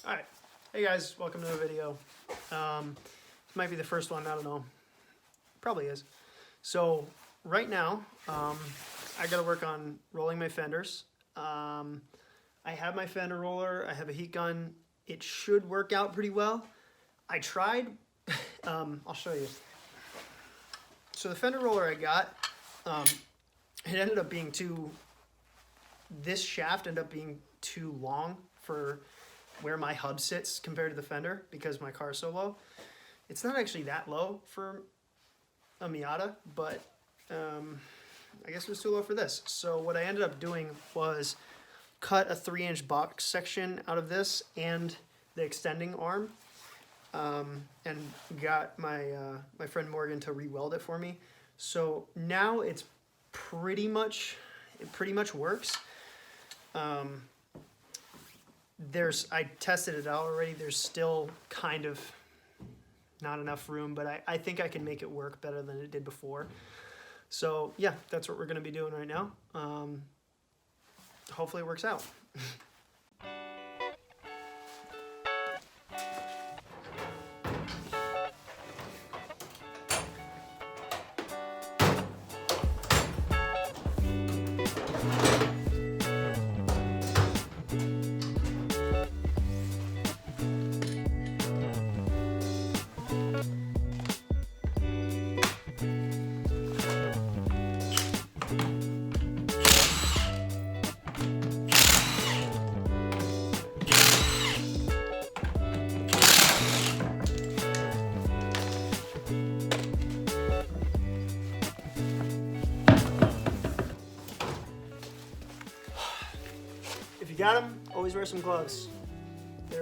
Alright, hey guys, welcome to the video. This might be the first one, I don't know. Probably is. So, right now, I gotta work on rolling my fenders. I have my fender roller, I have a heat gun. It should work out pretty well. I tried, I'll show you. So the fender roller I got, it ended up being this shaft ended up being too long for where my hub sits compared to the fender because my car is so low. It's not actually that low for a Miata, but I guess it was too low for this. So what I ended up doing was cut a 3-inch box section out of this and the extending arm, and got my my friend Morgan to re-weld it for me. So now it pretty much works. I tested it out already. There's still kind of not enough room, but I think I can make it work better than it did before. So yeah, that's what we're gonna be doing right now. Hopefully it works out. If you got them, always wear some gloves. They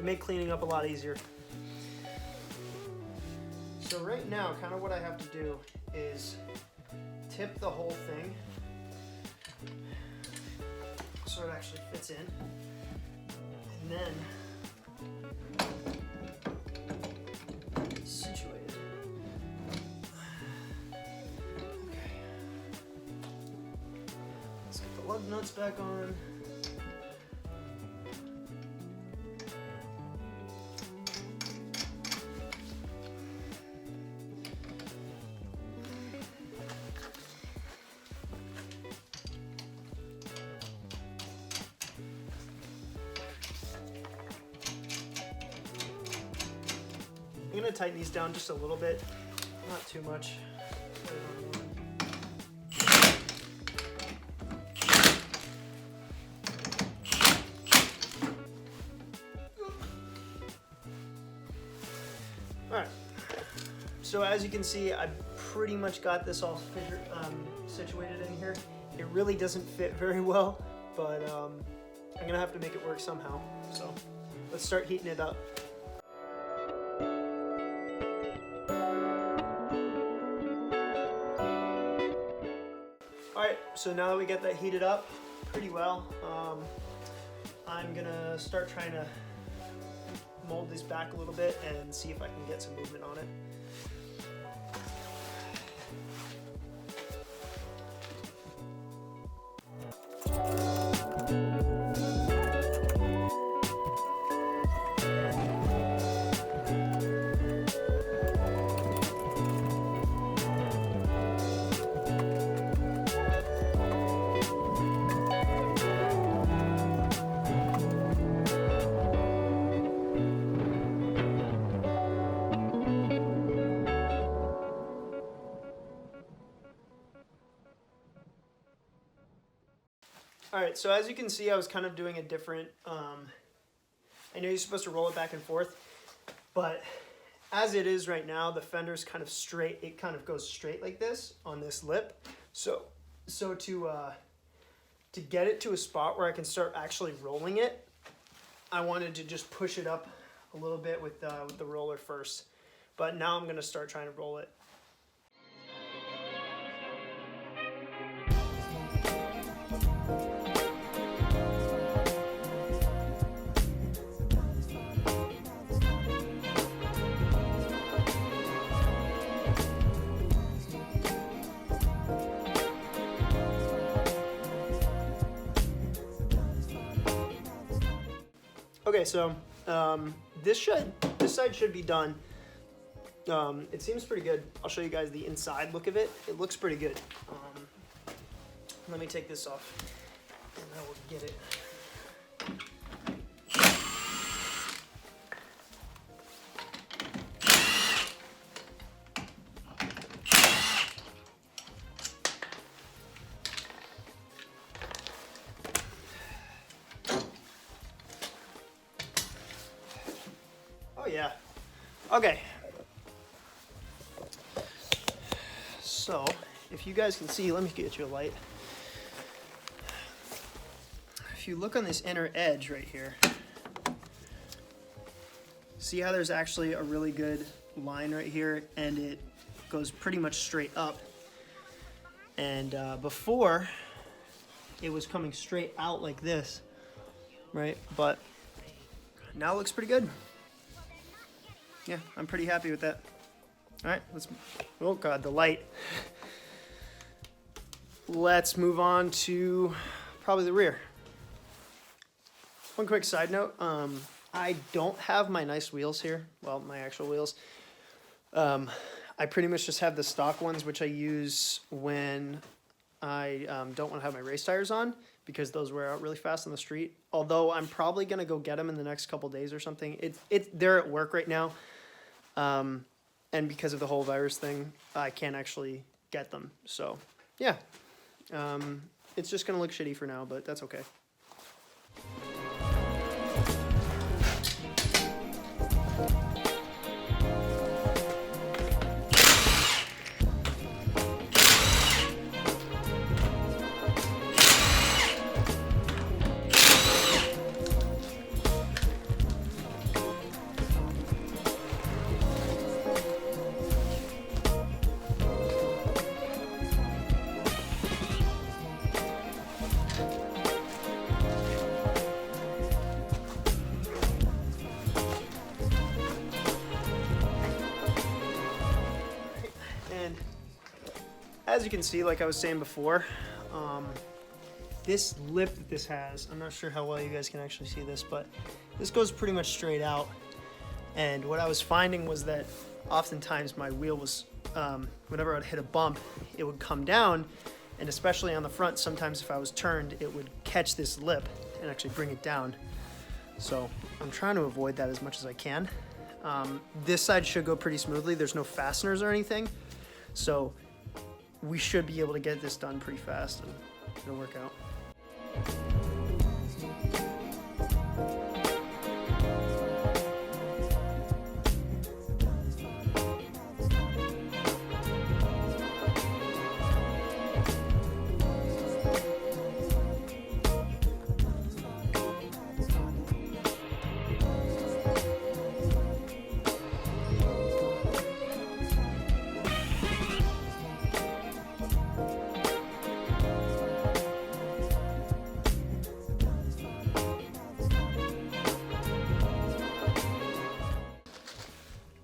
make cleaning up a lot easier. So right now, kind of what I have to do is tip the whole thing so it actually fits in, and then situate it. Okay. Let's get the lug nuts back on. I'm gonna tighten these down just a little bit, not too much. Alright, so as you can see, I pretty much got this all situated in here. It really doesn't fit very well, but I'm gonna have to make it work somehow. So let's start heating it up. Alright, so now that we get that heated up pretty well, I'm gonna start trying to mold this back a little bit and see if I can get some movement on it. Alright, so as you can see, I was kind of doing a different, I know you're supposed to roll it back and forth, but as it is right now, the fender's kind of straight, it kind of goes straight like this on this lip. So to get it to a spot where I can start actually rolling it, I wanted to just push it up a little bit with the roller first. But now I'm gonna start trying to roll it. Okay, so this side should be done. It seems pretty good. I'll show you guys the inside look of it. It looks pretty good. Let me take this off and I will get it. Oh yeah. Okay. So, if you guys can see, let me get you a light. If you look on this inner edge right here, see how there's actually a really good line right here, and it goes pretty much straight up. And before, it was coming straight out like this, right? But now it looks pretty good. Yeah, I'm pretty happy with that. All right, oh God, the light. Let's move on to probably the rear. One quick side note, I don't have my nice wheels here. Well, my actual wheels. I pretty much just have the stock ones, which I use when I don't want to have my race tires on, because those wear out really fast on the street. Although I'm probably gonna go get them in the next couple days or something. They're at work right now, and because of the whole virus thing, I can't actually get them. So yeah, it's just gonna look shitty for now, but that's okay. And as you can see, like I was saying before, this lip that this has, I'm not sure how well you guys can actually see this, but this goes pretty much straight out. And what I was finding was that oftentimes my wheel was, whenever I'd hit a bump, it would come down, and especially on the front, sometimes if I was turned, it would catch this lip and actually bring it down. So I'm trying to avoid that as much as I can. This side should go pretty smoothly. There's no fasteners or anything. So we should be able to get this done pretty fast and it'll work out.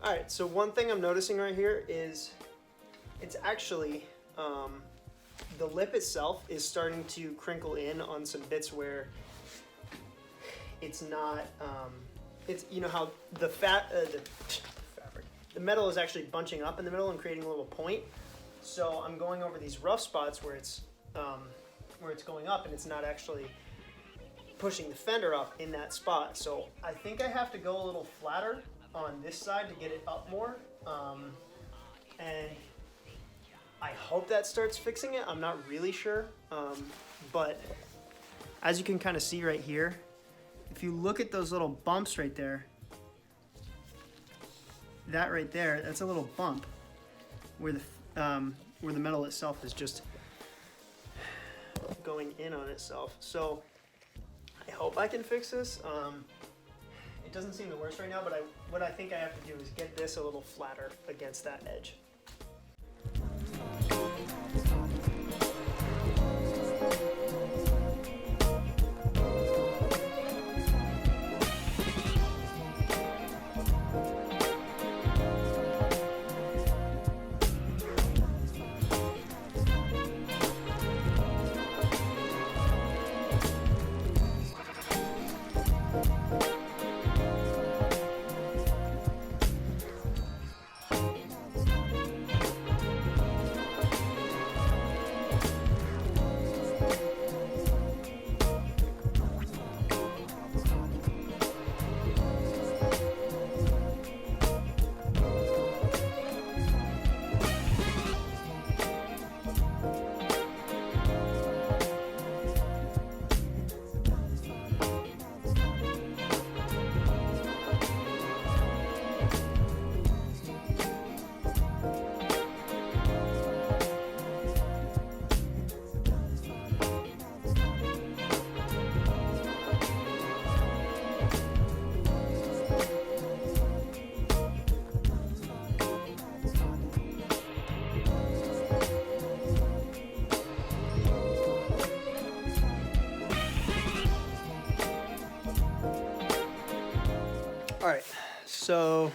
All right, so one thing I'm noticing right here is it's actually, the lip itself is starting to crinkle in on some bits where it's not, it's, you know how the the metal is actually bunching up in the middle and creating a little point. So I'm going over these rough spots where it's going up and it's not actually pushing the fender up in that spot. So I think I have to go a little flatter on this side to get it up more, and I hope that starts fixing it. I'm not really sure, but as you can kind of see right here, if you look at those little bumps right there, that right there, that's a little bump where the metal itself is just going in on itself. So I hope I can fix this. It doesn't seem the worst right now, but what I think I have to do is get this a little flatter against that edge. All right, so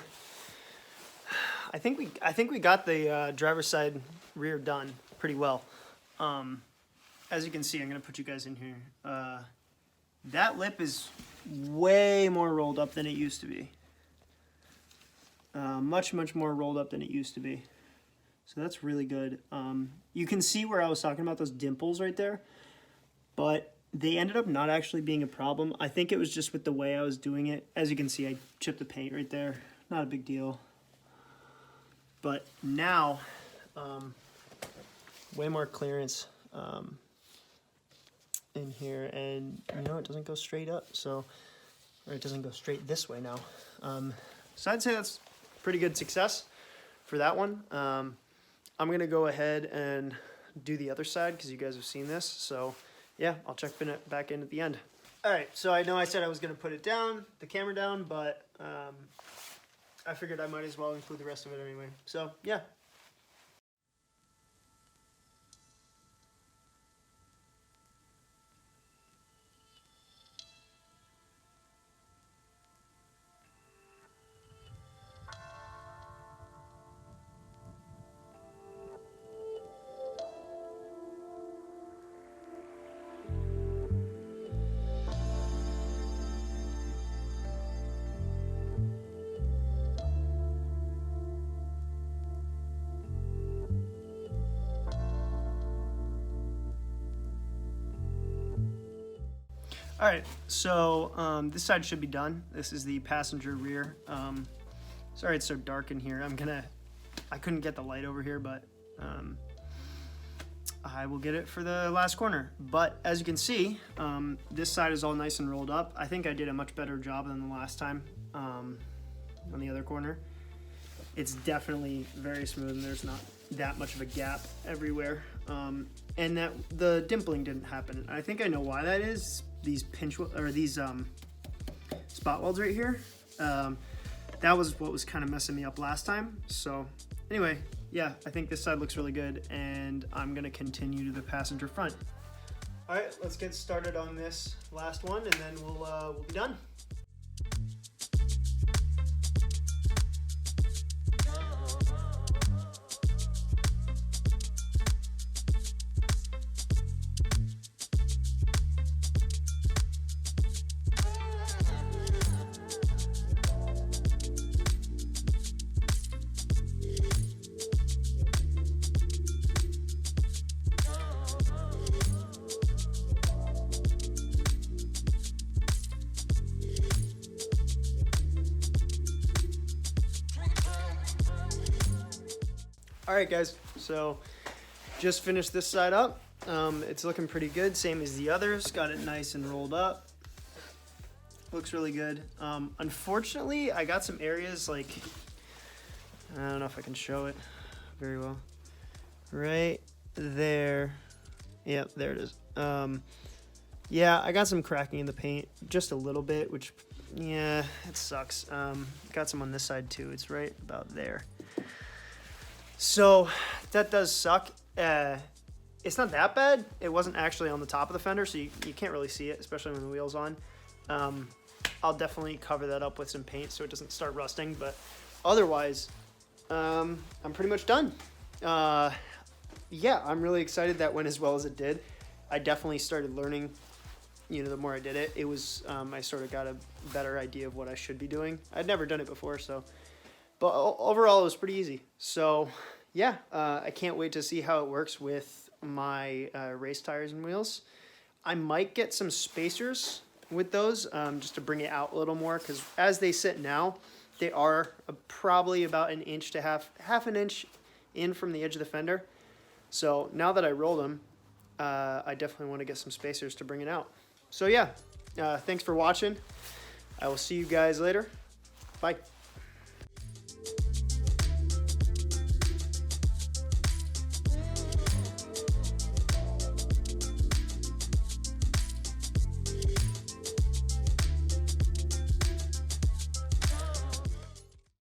I think we got the driver's side rear done pretty well. As you can see, I'm gonna put you guys in here. That lip is way more rolled up than it used to be. Much more rolled up than it used to be. So that's really good. You can see where I was talking about those dimples right there, but they ended up not actually being a problem. I think it was just with the way I was doing it. As you can see, I chipped the paint right there. Not a big deal. But now, way more clearance in here, and you know, it doesn't go straight up, so, or it doesn't go straight this way now. So I'd say that's pretty good success for that one. I'm gonna go ahead and do the other side because you guys have seen this. So yeah, I'll check it back in at the end. All right, so I know I said I was gonna put it down, the camera down, but I figured I might as well include the rest of it anyway. So yeah. All right, so this side should be done. This is the passenger rear. Sorry it's so dark in here. I couldn't get the light over here, but I will get it for the last corner. But as you can see, this side is all nice and rolled up. I think I did a much better job than the last time on the other corner. It's definitely very smooth and there's not that much of a gap everywhere. And that the dimpling didn't happen. I think I know why that is. These spot welds right here. That was what was kind of messing me up last time. So anyway, yeah, I think this side looks really good, and I'm gonna continue to the passenger front. All right, let's get started on this last one, and then we'll be done. All right, guys, so just finished this side up. It's looking pretty good, same as the others. Got it nice and rolled up. Looks really good. Unfortunately, I got some areas like, I don't know if I can show it very well. Right there. Yep, there it is. Yeah, I got some cracking in the paint, just a little bit, which, yeah, it sucks. Got some on this side too. It's right about there. So that does suck. It's not that bad. It wasn't actually on the top of the fender, so you can't really see it, especially when the wheel's on. I'll definitely cover that up with some paint so it doesn't start rusting, but otherwise, I'm pretty much done. Yeah, I'm really excited that went as well as it did. I definitely started learning, you know, the more I did it. It was, I sort of got a better idea of what I should be doing. I'd never done it before, so. But overall, it was pretty easy. So, yeah, I can't wait to see how it works with my race tires and wheels. I might get some spacers with those just to bring it out a little more, because as they sit now, they are probably about an inch to half an inch in from the edge of the fender. So now that I rolled them, I definitely want to get some spacers to bring it out. So, yeah, thanks for watching. I will see you guys later. Bye.